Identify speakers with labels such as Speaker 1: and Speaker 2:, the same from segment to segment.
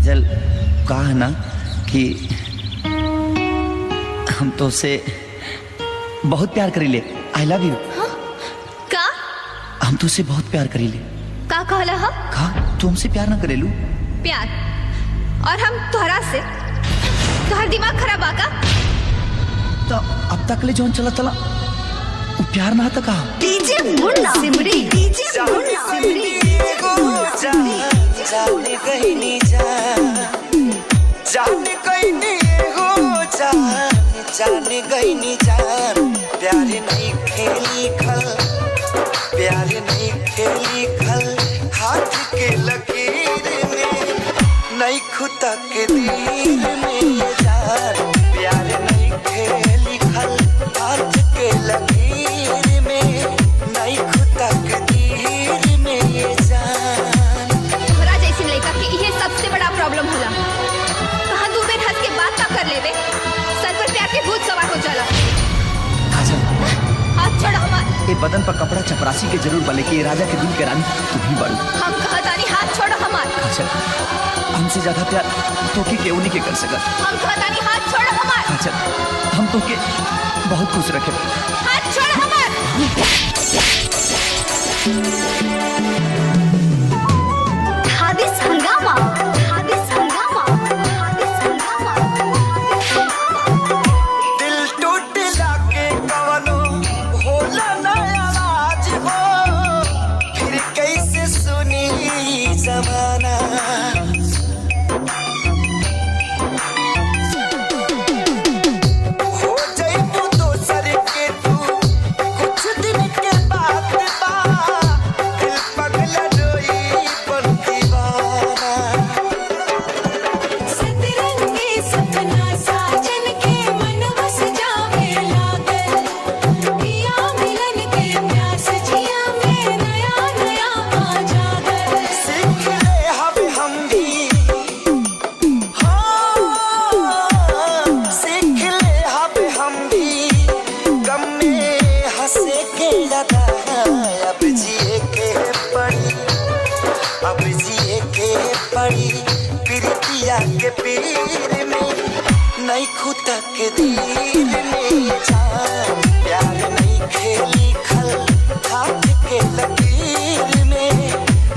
Speaker 1: काजल, कहा ना कि हम तो से बहुत प्यार करीले। I love you.
Speaker 2: का
Speaker 1: हम तो से बहुत प्यार करीले।
Speaker 2: का कहला हा?
Speaker 1: का तू हमसे प्यार ना करेलू?
Speaker 2: प्यार और हम तोहरा से? तोहर दिमाग खराब आका?
Speaker 1: तो अब तक ले जौन चला चला वो प्यार ना था कहा?
Speaker 2: डीजे मुन्ना सिमरी, डीजे मुन्ना सिमरी।
Speaker 3: जाने कहीं नहीं जा, जाने कहीं नहीं हो जाने कहीं नहीं जान। प्यार नहीं खेली खल, प्यार नहीं खेली खल, हाथ के लकीर में नहीं खुदा के दिल में ये जान। प्यार नहीं खेली खल, हाथ के लकीर में नहीं खुदा के दिल में ये जान।
Speaker 2: तोहरा जैसी लड़का के ये सबसे बड़ा प्रॉब्लम होला। कहाँ दू बेर हंस के बात ना कर लेवे, सर पर प्यार के भूत सवार हो जाला।
Speaker 1: काजल,
Speaker 2: हाथ छोड़ हमार।
Speaker 1: ये बदन पर कपड़ा चपरासी के जरूर बले कि ये राजा के दिल के रानी तू ही बड़ू।
Speaker 2: हम कहतानी हाथ छोड़ हमार।
Speaker 1: काजल, हमसे ज्यादा प्यार तो के केहू नहीं के कर सकत।
Speaker 2: हम कहतानी हाथ छोड़ हमार।
Speaker 1: काजल, हम तो के बहुत खुश रखे।
Speaker 2: हाथ छोड़ हमार। हादिस हंगामा, हादिस हंगामा, हादिस हंगामा।
Speaker 3: दिल टूटला के कवनो होला ना आवाज हो, फिर कैसे सुनी जमाना। हो जाइबू दोसर के तू कुछ दिन के बाद बा, दिल पगला रोई बन दीवाना।
Speaker 4: सतरंगी सपना साजन के मन बस जावे लागल, पिया मिलन के प्यास जिया में नया नया आ जागल।
Speaker 3: सीख ले हम भी, हाँ सीख ले हम भी, गम में हंसे के लगा। अब जिए के पड़ी, अब जिए के पड़ी, प्रीतिया के पीर में नहीं खुदा के दिल में जान। प्यार नहीं खेली खल, हाथ के लकीर में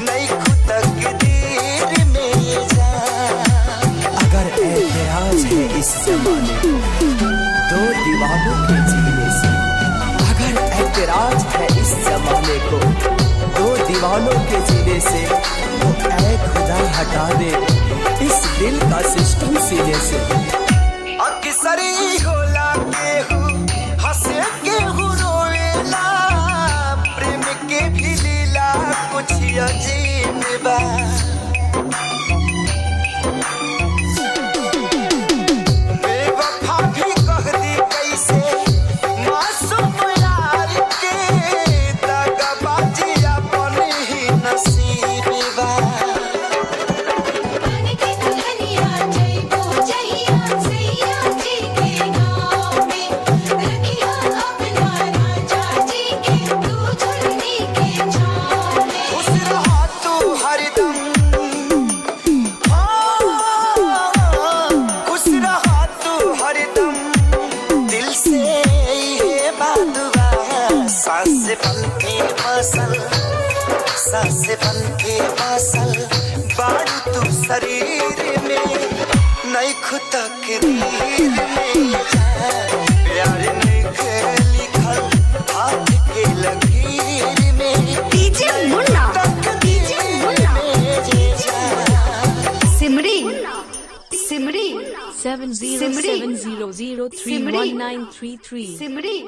Speaker 3: नहीं खुदा के दिल में जान।
Speaker 5: अगर ऐतराज है इस जमाने को दो दीवानों के जीने से, अगर ऐतराज है इस जमाने को दो दीवानों के जीने से, तो ऐ खुदा हटा दे इस दिल का सिस्टम सीने से।
Speaker 3: अक्सरी होला केहू हंसे केहू रोएला, प्रेम के भी लीला कुछ अजीब बा। बेवफा भी कह दी कैसे मासूम यार के, दगाबाजी अपन ही नसीब बा।
Speaker 4: मन के दुल्हनिया जइबो जहिया सैया जी के गाँव में, रखिया अपना राजा जी के तू झुलनी के छाँव में।
Speaker 3: खुश रहा तू हरदम, हाँ खुश रहा तू हरदम, दिल से ये बात बा। सांस बन के मसल, सांस बन के मसल, बारू तू शरीर में नहीं खुदा के दिल में जान। प्यार नहीं खेली खल, हाथ के लकीर में
Speaker 2: डीजे मुन्ना, डीजे मुन्ना, सिमरी, सिमरी,
Speaker 6: 7070031933
Speaker 2: सिमरी।